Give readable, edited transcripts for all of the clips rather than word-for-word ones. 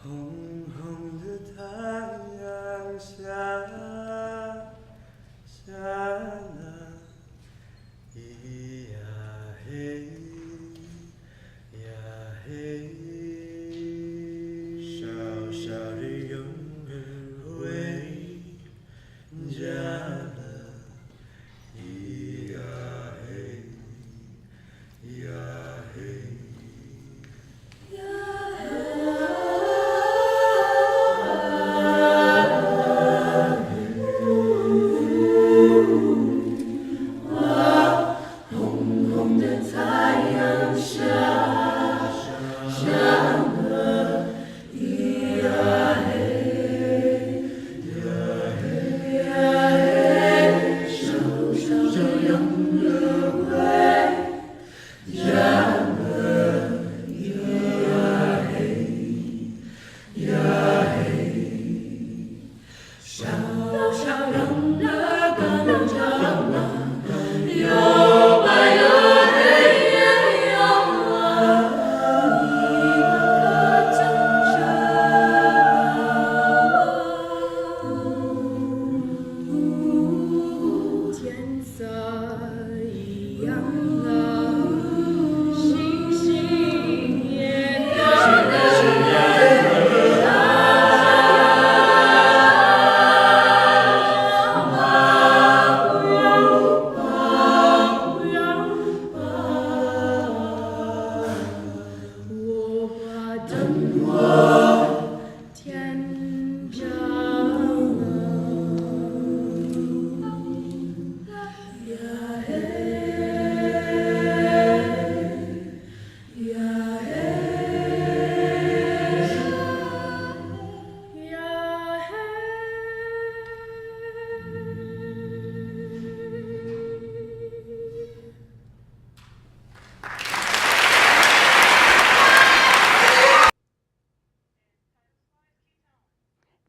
红红的太阳下了，咿呀嘿呀嘿，小小的婴儿回家了，咿呀嘿呀嘿。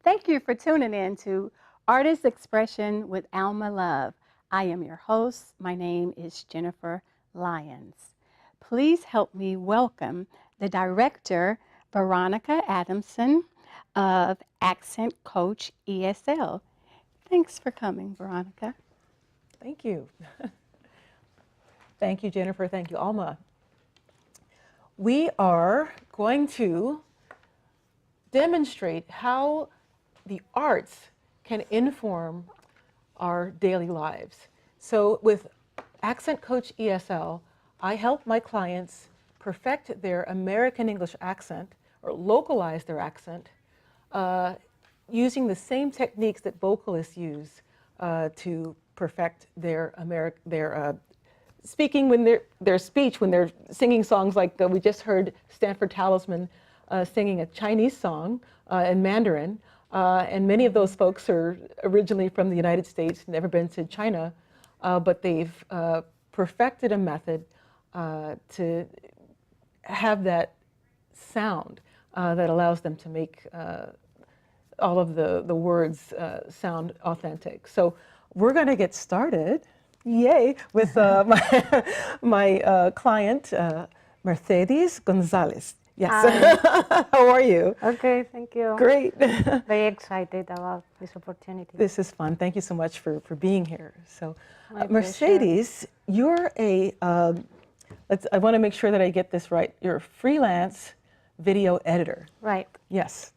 Thank you for tuning in to Artist Expression with Alma Love. I am your host. My name is Jennifer Lyons. Please help me welcome the director, Veronica Adamson of Accent Coach ESL. Thanks for coming, Veronica. Thank you. Thank you, Jennifer. Thank you, Alma. We are going to demonstrate how the arts can inform our daily lives. So with Accent Coach ESL, I help my clients perfect their American English accent or localize their accent using the same techniques that vocalists use to perfect their speaking when their speech when they're singing songs like we just heard Stanford Talisman singing a Chinese song in Mandarin. And many of those folks are originally from the United States, never been to China, but they've perfected a method to have that sound that allows them to make all of the words sound authentic. So we're going to get started, yay, with my client, Mercedes Gonzalez. Yes. How are you? Okay, thank you. Great. Very excited about this opportunity. This is fun. Thank you so much for being here. So, My Mercedes, you're a, I want to make sure that I get this right. You're a freelance video editor. Right. Yes.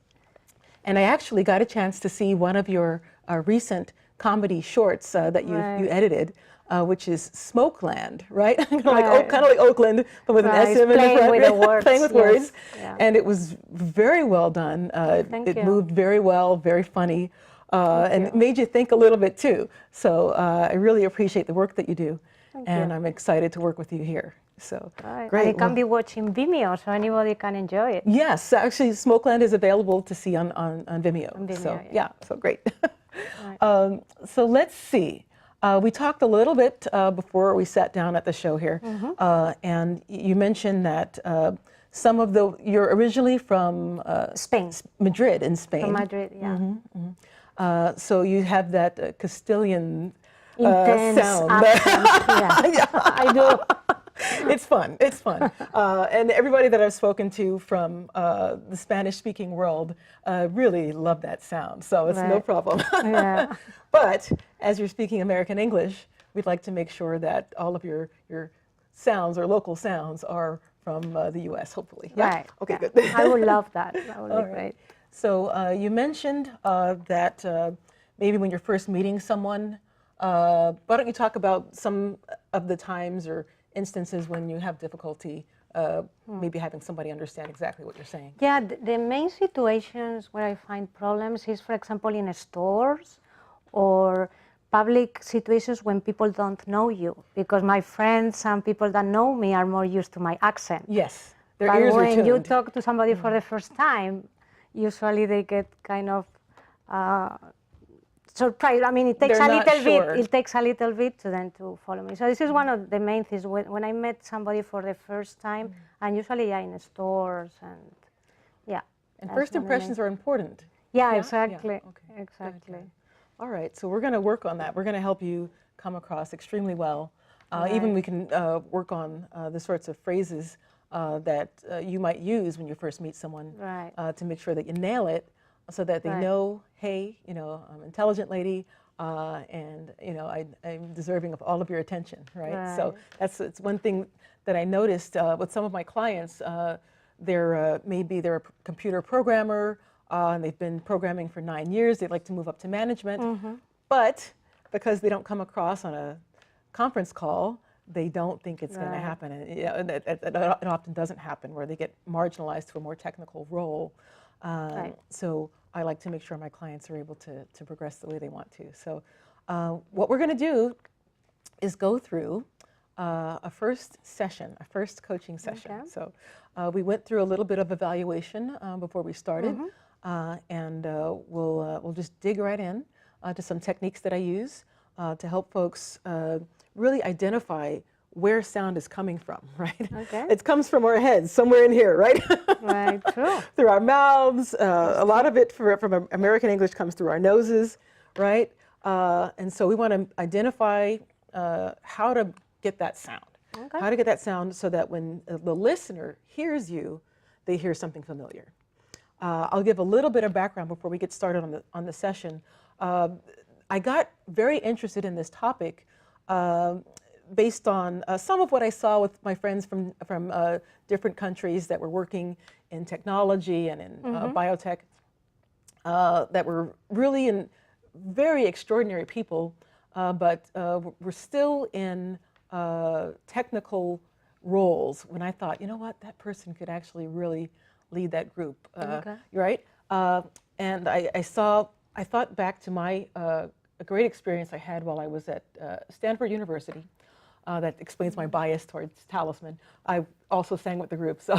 And I actually got a chance to see one of your recent comedy shorts that you edited. Which is Smokeland, right? kind of like Oakland, but with an SM in the front. With the words. Playing with words. Yeah. And it was very well done. It moved very well, very funny, and it made you think a little bit too. So I really appreciate the work that you do. And I'm excited to work with you here. So great. And it can be watched in Vimeo, so anybody can enjoy it. Yes, actually Smokeland is available to see on Vimeo. On Vimeo, so so great. Right. So let's see. We talked a little bit before we sat down at the show here, and you mentioned that some of the, you're originally from Spain. Madrid in Spain. From Madrid, yeah. So you have that Castilian Intense sound. accent. Yeah, I do. It's fun. It's fun. And everybody that I've spoken to from the Spanish-speaking world really love that sound. So it's no Right. problem. Yeah. But as you're speaking American English, we'd like to make sure that all of your sounds or local sounds are from the U.S. Hopefully. Yeah? Right. Okay. Yeah. Good. I would love that. That would All be right. great. So you mentioned that maybe when you're first meeting someone, why don't you talk about some of the times or instances when you have difficulty maybe having somebody understand exactly what you're saying? Yeah, the main situations where I find problems is, for example, in stores or public situations when people don't know you, because my friends and people that know me are more used to my accent. Yes, their But ears are when you tuned. talk to somebody for the first time, usually they get kind of surprised. I mean, it takes They're a not little sure. bit. It takes a little bit to them to follow me. So this is one of the main things when I met somebody for the first time, and usually in stores and yeah. And that's first one of the main- impressions are important. Yeah, Yeah? exactly, Yeah, okay. Good, exactly. good. All right, so we're going to work on that. We're going to help you come across extremely well. Even Right. we can work on the sorts of phrases that you might use when you first meet someone Right. to make sure that you nail it, so that they Right. know, hey, you know, I'm an intelligent lady, and you know, I'm deserving of all of your attention, right? So Right. it's one thing that I noticed with some of my clients. Maybe they're a computer programmer, and they've been programming for 9 years. They'd like to move up to management, but because they don't come across on a conference call, they don't think it's going to Right. happen. And it often doesn't happen, where they get marginalized to a more technical role. Right. So I like to make sure my clients are able to progress the way they want to. So what we're going to do is go through a first session, a first coaching session. Okay. So we went through a little bit of evaluation before we started, and we'll just dig right in to some techniques that I use to help folks really identify where sound is coming from, right? Okay. It comes from our heads, somewhere in here, right? Right, true. Through our mouths. A lot of it from American English comes through our noses, right? And so we want to identify how to get that sound. Okay. How to get that sound so that when the listener hears you, they hear something familiar. I'll give a little bit of background before we get started on the session. I got very interested in this topic based on some of what I saw with my friends from different countries that were working in technology and in biotech, that were really very extraordinary people, but were still in technical roles when I thought, you know what, that person could actually really lead that group, Okay. right? And I thought back to my a great experience I had while I was at Stanford University. That explains my bias towards Talisman. I also sang with the group, so.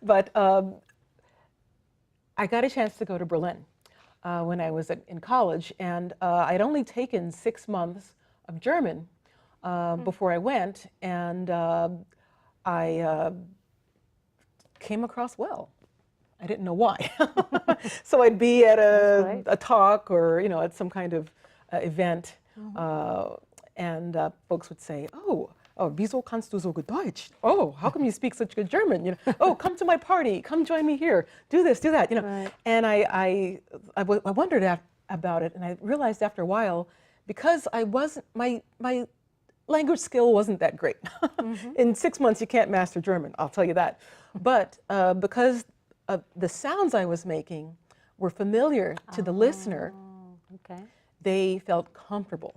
But I got a chance to go to Berlin when I was in college, and I'd only taken 6 months of German before I went, and I came across well. I didn't know why. So I'd be at a talk or at some kind of event, and folks would say, "Oh, wieso kannst du so gut Deutsch? Oh, how come you speak such good German? Oh, come to my party. Come join me here. Do this, do that. Right. And I wondered about it, and I realized after a while, because I wasn't my language skill wasn't that great. In 6 months, you can't master German. I'll tell you that. But because the sounds I was making were familiar to the listener, Okay. they felt comfortable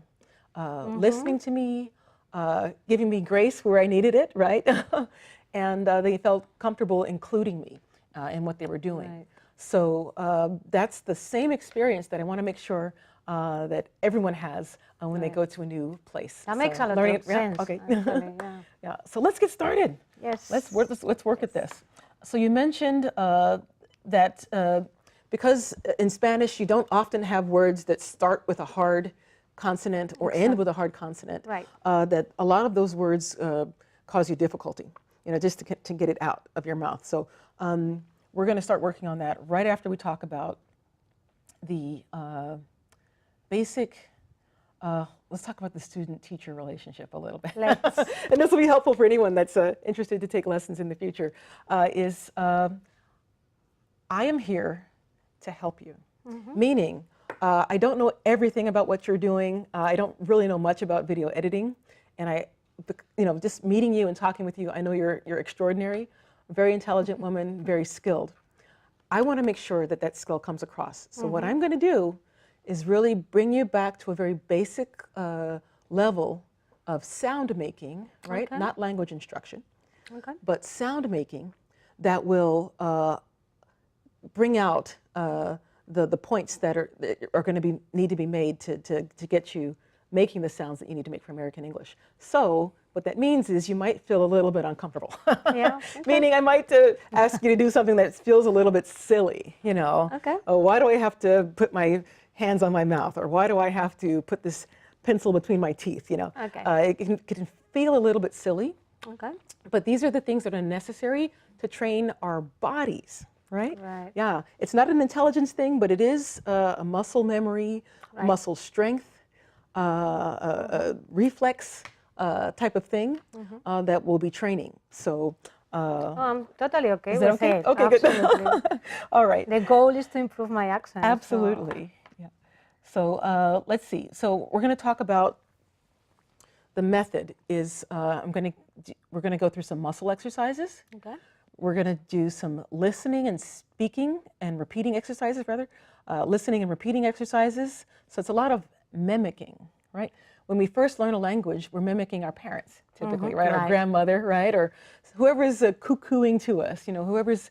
listening to me, giving me grace where I needed it, right? And they felt comfortable including me in what they were doing. Right. So that's the same experience that I want to make sure that everyone has when they go to a new place. That makes a lot learning of it- yeah, sense. okay. Actually, yeah. Yeah. So let's get started. Yes. Let's work at this. So you mentioned that because in Spanish you don't often have words that start with a hard consonant or end with a hard consonant. Right. That a lot of those words cause you difficulty. just to get it out of your mouth. So we're going to start working on that right after we talk about the basic, let's talk about the student-teacher relationship a little bit. Let's. And this will be helpful for anyone that's interested to take lessons in the future, I am here to help you. Meaning, I don't know everything about what you're doing. I don't really know much about video editing. And just meeting you and talking with you, I know you're extraordinary, very intelligent woman, very skilled. I want to make sure that that skill comes across. So what I'm going to do is really bring you back to a very basic level of sound making, right? Okay. Not language instruction, Okay. but sound making that will bring out the points that are going to need to be made to get you making the sounds that you need to make for American English. So what that means is you might feel a little bit uncomfortable. Yeah. Okay. Meaning I might ask you to do something that feels a little bit silly, Okay. Oh, why do I have to put my hands on my mouth? Or why do I have to put this pencil between my teeth, Okay. It can feel a little bit silly. Okay. But these are the things that are necessary to train our bodies, right? Right. Yeah, it's not an intelligence thing, but it is a muscle memory, Right. muscle strength, reflex type of thing that we'll be training. So, I'm totally okay is that with okay? it. Okay, Absolutely. good. All right. The goal is to improve my accent. so- Absolutely. Yeah. So let's see. So we're going to talk about the method. We're going to go through some muscle exercises. Okay. We're going to do some listening and speaking and repeating exercises, rather. Listening and repeating exercises. So it's a lot of mimicking, right? When we first learn a language, we're mimicking our parents, typically, right? Our Right. grandmother, right? Or whoever is cuckooing to us, whoever's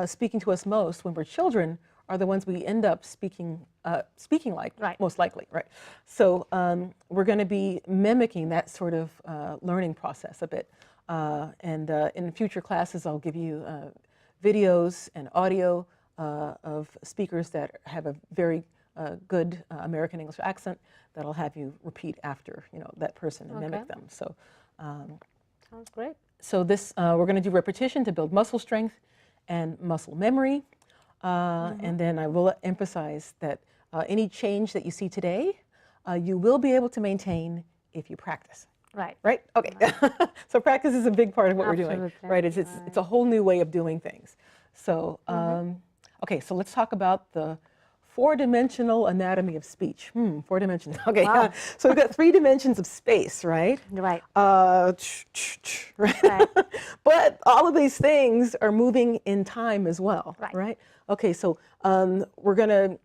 speaking to us most when we're children are the ones we end up speaking like, Right. most likely, right? So we're going to be mimicking that sort of learning process a bit. And in future classes, I'll give you videos and audio of speakers that have a very good American English accent that I'll have you repeat after, that person and mimic Okay. them. So, Sounds great. so this we're going to do repetition to build muscle strength and muscle memory, and then I will emphasize that any change that you see today, you will be able to maintain if you practice. Right. Right? Okay. So practice is a big part of what we're doing, Absolutely. right? It's a whole new way of doing things. So, okay, so let's talk about the four-dimensional anatomy of speech. 4 dimensions. Okay, Wow. so we've got 3 dimensions of space, right? Right. Right? Right. But all of these things are moving in time as well, Right. right? Okay, so we're gonna,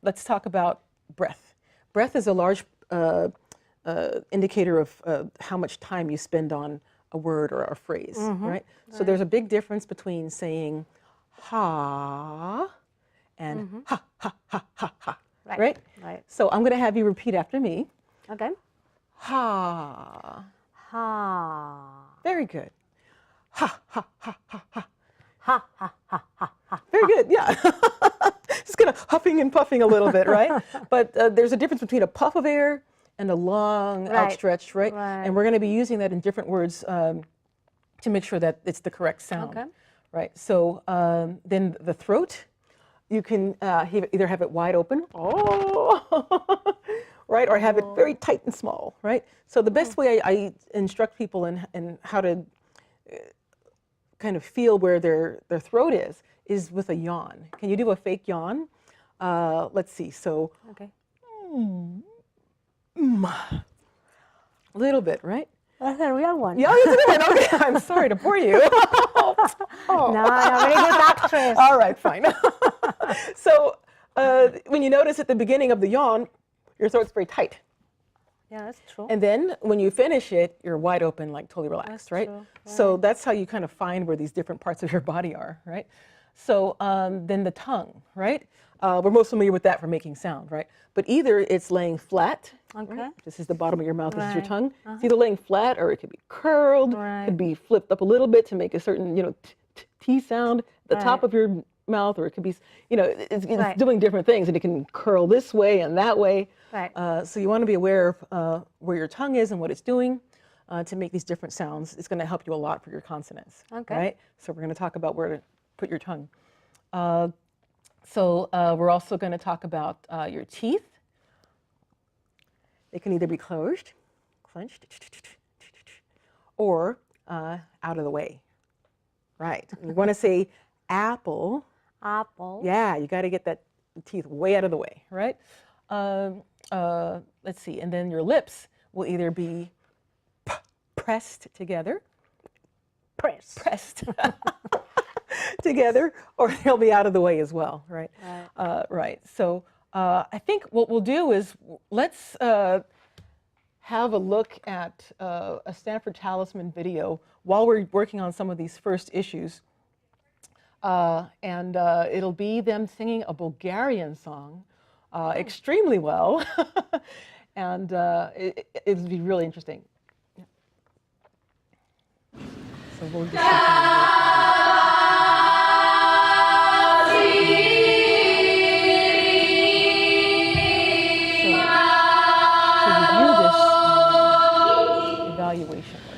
let's talk about breath. Breath is a large indicator of how much time you spend on a word or a phrase, right? So there's a big difference between saying ha and ha, ha, ha, ha, ha, Right. right? Right. So I'm gonna have you repeat after me. Okay. Ha. Ha. Very good. Ha, ha, ha, ha, ha. Ha ha ha ha ha. Very good, yeah. Just kind of huffing and puffing a little bit, right? But there's a difference between a puff of air and a long Right. outstretched, right? Right. And we're going to be using that in different words to make sure that it's the correct sound, Okay. right? So then the throat, you can either have it wide open, oh, right, or have it very tight and small, right? So the best way I instruct people in how to kind of feel where their throat is with a yawn. Can you do a fake yawn? Let's see. So Okay. a little bit, right? That's a real one. Yeah, that's a good one. Okay, I'm sorry to bore you. Oh. No, very good actress. All right, fine. So when you notice at the beginning of the yawn, your throat's very tight. Yeah, that's true. And then when you finish it, you're wide open, like totally relaxed, That's right? true, So that's how you kind of find where these different parts of your body are, right? So then the tongue, right? We're most familiar with that for making sound, right? But either it's laying flat, Okay. right? This is the bottom of your mouth, this is your Right. tongue. It's either laying flat or it could be curled, Right. could be flipped up a little bit to make a certain, T sound at the top Right. of your mouth, or it could be, it's Right. doing different things, and it can curl this way and that way. Right. So you want to be aware of where your tongue is and what it's doing. to make these different sounds. It's going to help you a lot for your consonants. Okay. Right? So we're going to talk about where to put your tongue. So we're also going to talk about your teeth. They can either be closed, clenched, or out of the way. Right. You want to say apple. Apple. Yeah, you got to get that teeth way out of the way, right? Let's see, and then your lips will either be pressed together, pressed together, or they'll be out of the way as well, right? Right. So I think what we'll do is let's have a look at a Stanford Talisman video while we're working on some of these first issues. And it'll be them singing a Bulgarian song extremely well. And it'll be really interesting. Yeah. So we'll just to review this evaluation with.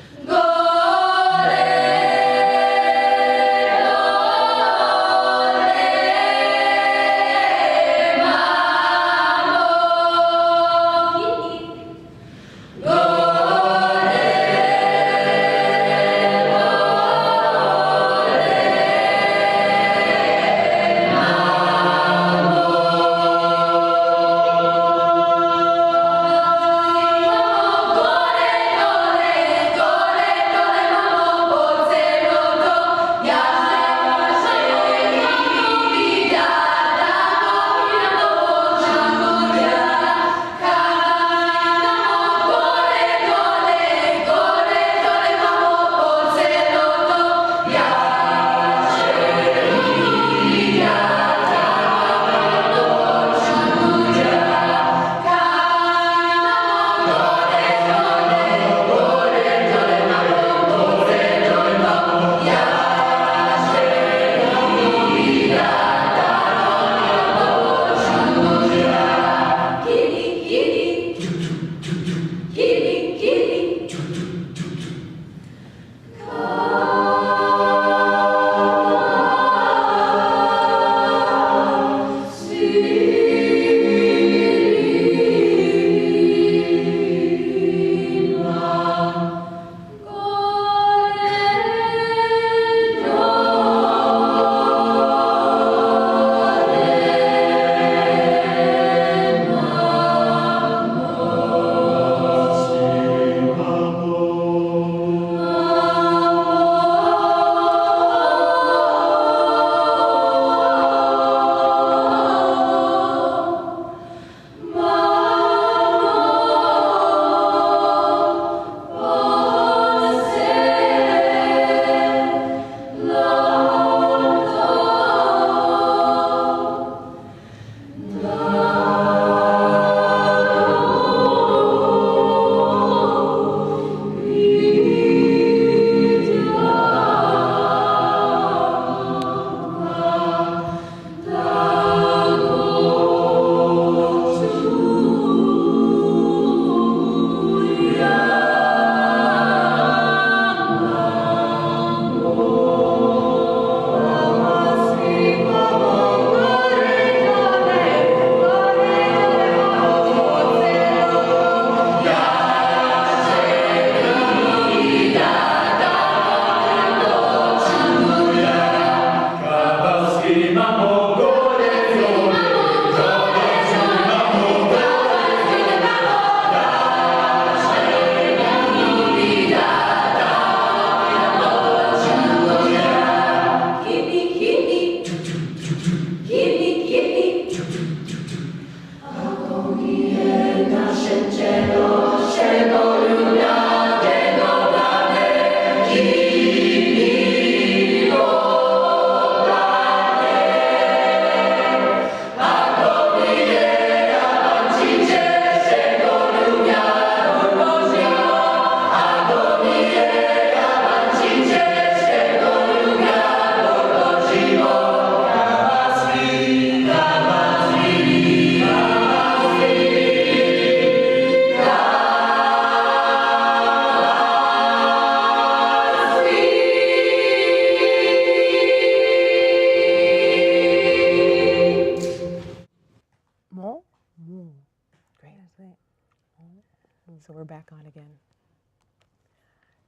So we're back on again.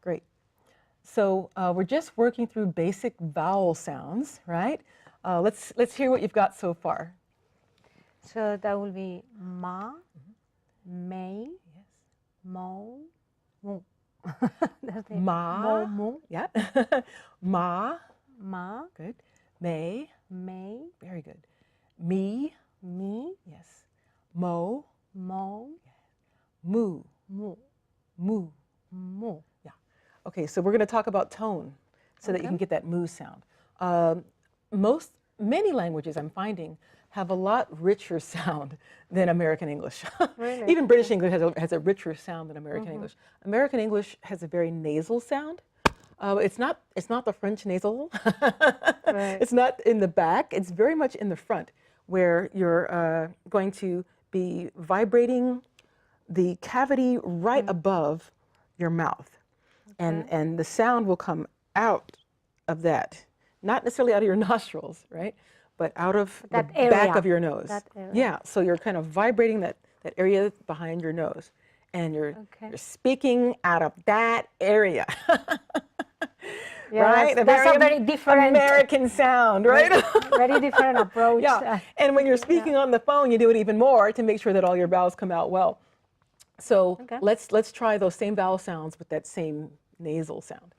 Great. So we're just working through basic vowel sounds, right? Let's hear what you've got so far. So that will be ma, may, Yes. mo, mu. That's it. Ma. Mo, mu. Yeah. Ma. Ma, Good. May. may, Very good. Me. mi, Yes. Mo. mo, Mu. mu, Mu. mu. Yeah. Okay, so we're going to talk about tone so that you Okay. can get that mu sound. Many languages I'm finding have a lot richer sound than American English. Really? Even British English has a richer sound than American English. American English has a very nasal sound. It's not the French nasal. Right. It's not in the back. It's very much in the front, where you're going to be vibrating the cavity right above your mouth, and the sound will come out of that, not necessarily out of your nostrils, right, but out of That the back area. of your nose. That area. Yeah, so you're kind of vibrating that area behind your nose, and you're speaking out of that area. Yeah, right? that's a very different American sound, right? very different approach. Yeah, and when you're speaking on the phone, you do it even more to make sure that all your vowels come out well. So let's try those same vowel sounds with that same nasal sound.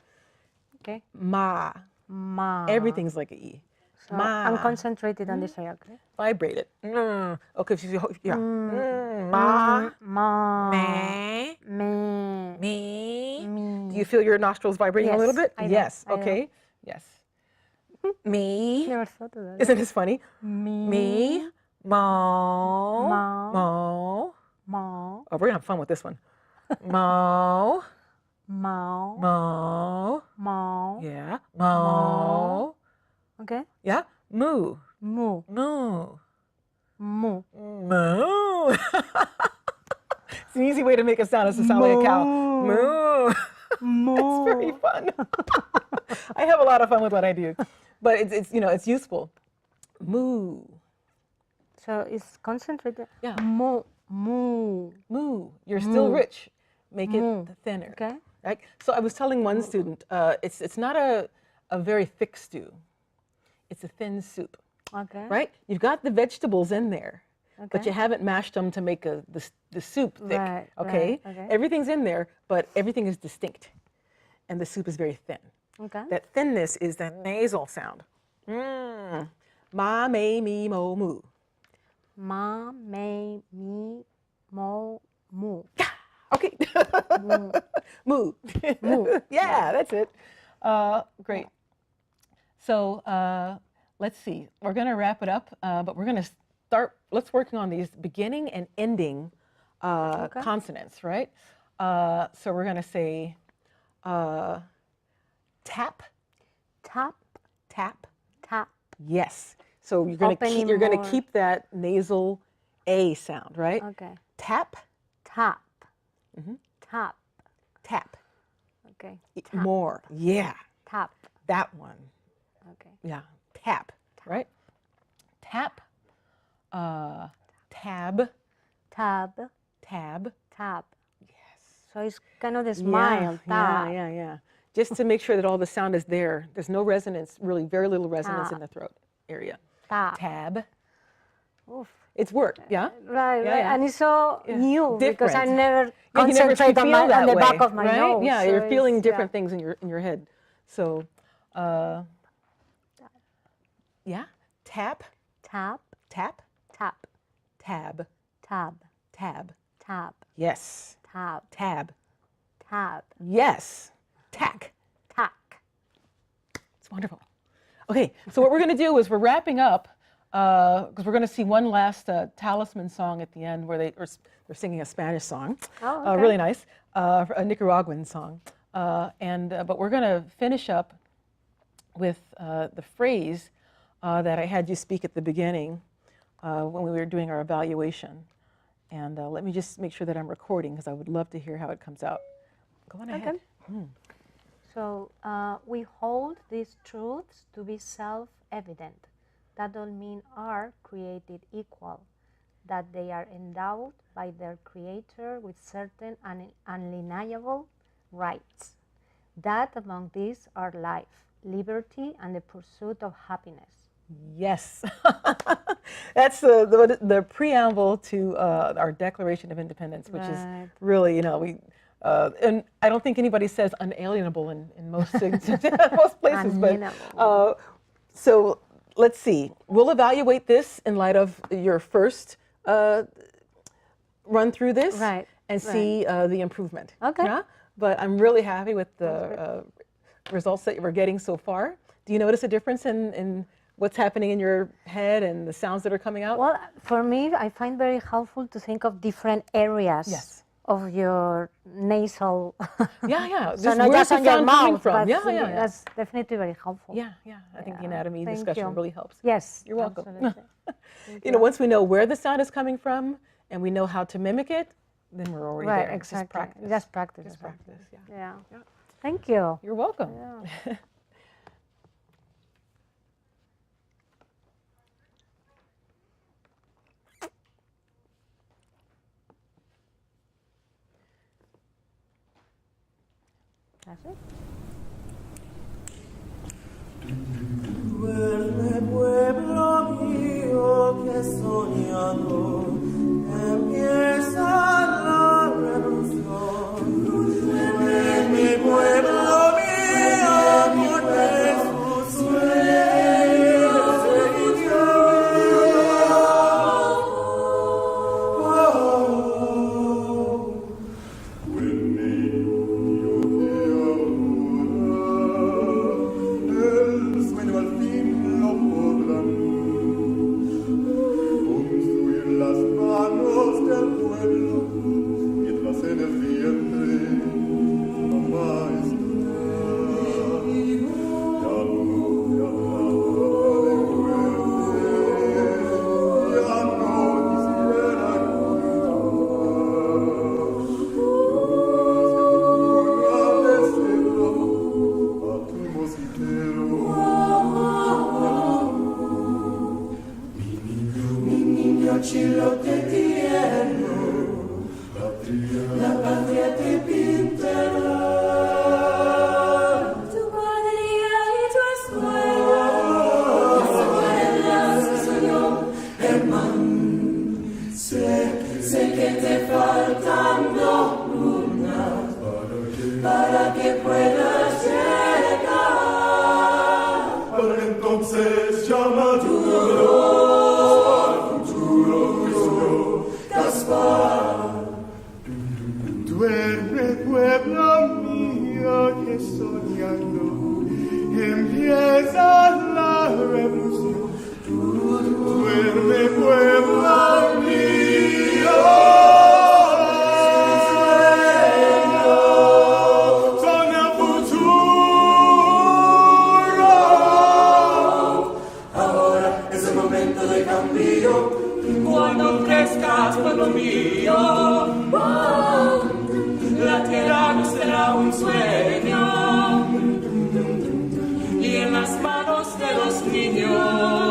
Okay. Ma. Ma. Everything's like an E. So Ma. I'm concentrated on this area. Okay. Vibrate it. Okay, yeah. Ma. Ma. Me. Me. Me. Me. Do you feel your nostrils vibrating a little bit? I do, Yes. I do. Okay. Yes. Me. Never thought of that. Isn't this funny? Me. Me. Mo. Ma. Mo. Ma. Oh, we're gonna have fun with this one. Mo. Ma. Mo. Ma. Yeah. Mo. Okay. Yeah. Moo. Mu. Moo. Mu. Moo. It's an easy way to make it sound is to sound like a cow. Moo. Mu. It's very fun. I have a lot of fun with what I do, but it's useful. Moo. So it's concentrated. Yeah. Mu. Mu. Moo. You're still rich. Make it thinner. Okay. Right? So I was telling one student, it's not a very thick stew. It's a thin soup. Okay. Right? You've got the vegetables in there, but Okay. you haven't mashed them to make the soup thick. Right, Okay? right, okay. Everything's in there, but everything is distinct, and the soup is very thin. Okay. That thinness is the nasal sound. Ma, me, me, mo, moo. Ma, me, mi, mo, mu. Okay. Moo. Moo. Yeah, that's it. Great. So let's see. We're going to wrap it up, but we're going to let's working on these beginning and ending consonants, right? So we're going to say tap, Tap, tap. tap. Yes. So you're going Opening to more. keep that nasal A sound, right? Okay. Tap, Tap. Tap. tap. Okay. More. Yeah. Tap. That one. Okay. Yeah. Tap. Right? Tap. Tab. Tab. Tab. Tap. Yes. So it's kind of the smile. Tap. Yeah. Just to make sure that all the sound is there. There's no resonance, really very little resonance in the throat area. Tap. Tab. Oof. It's work, yeah? Right, Yeah, right. yeah. And it's so new because I Different. never Yeah, you never concentrate feel on that the way, back of my right? nose. Yeah, so you're feeling it's- different things in your head. So, yeah, tap, Tap. tap, Tap. tab, Tab. tab. Tap. Yes, Tap. tab. Tap. Yes, tack. Tack. It's wonderful. Okay, so what we're going to do is we're wrapping up because we're going to see one last talisman song at the end where they're singing a Spanish song. Oh, okay. Really nice, a Nicaraguan song. But we're going to finish up with the phrase that I had you speak at the beginning when we were doing our evaluation. And let me just make sure that I'm recording because I would love to hear how it comes out. Go on ahead. So we hold these truths to be self-evident, that don't mean are created equal. that they are endowed by their Creator with certain unalienable rights. That among these are life, liberty, and the pursuit of happiness. Yes. That's the preamble to our Declaration of Independence, which is really, and I don't think anybody says unalienable in most things, most places. But so let's see. We'll evaluate this in light of your first run through this and see the improvement. Okay. Yeah? But I'm really happy with the results that we're getting so far. Do you notice a difference in what's happening in your head and the sounds that are coming out? Well, for me, I find very helpful to think of different areas of your nasal. Yeah. So not just on your mouth, but yeah. That's definitely very helpful. Yeah. I think the anatomy discussion really helps. Yes. You're welcome. Absolutely. Once we know where the sound is coming from and we know how to mimic it, then we're already there. Exactly. Just practice. Just practice. Yeah. Thank you. You're welcome. Yeah. That's it. Duerme, pueblo mío, que soñando empieza la revolución. Duerme, pueblo mío, porque sus sueños se y en las manos de los niños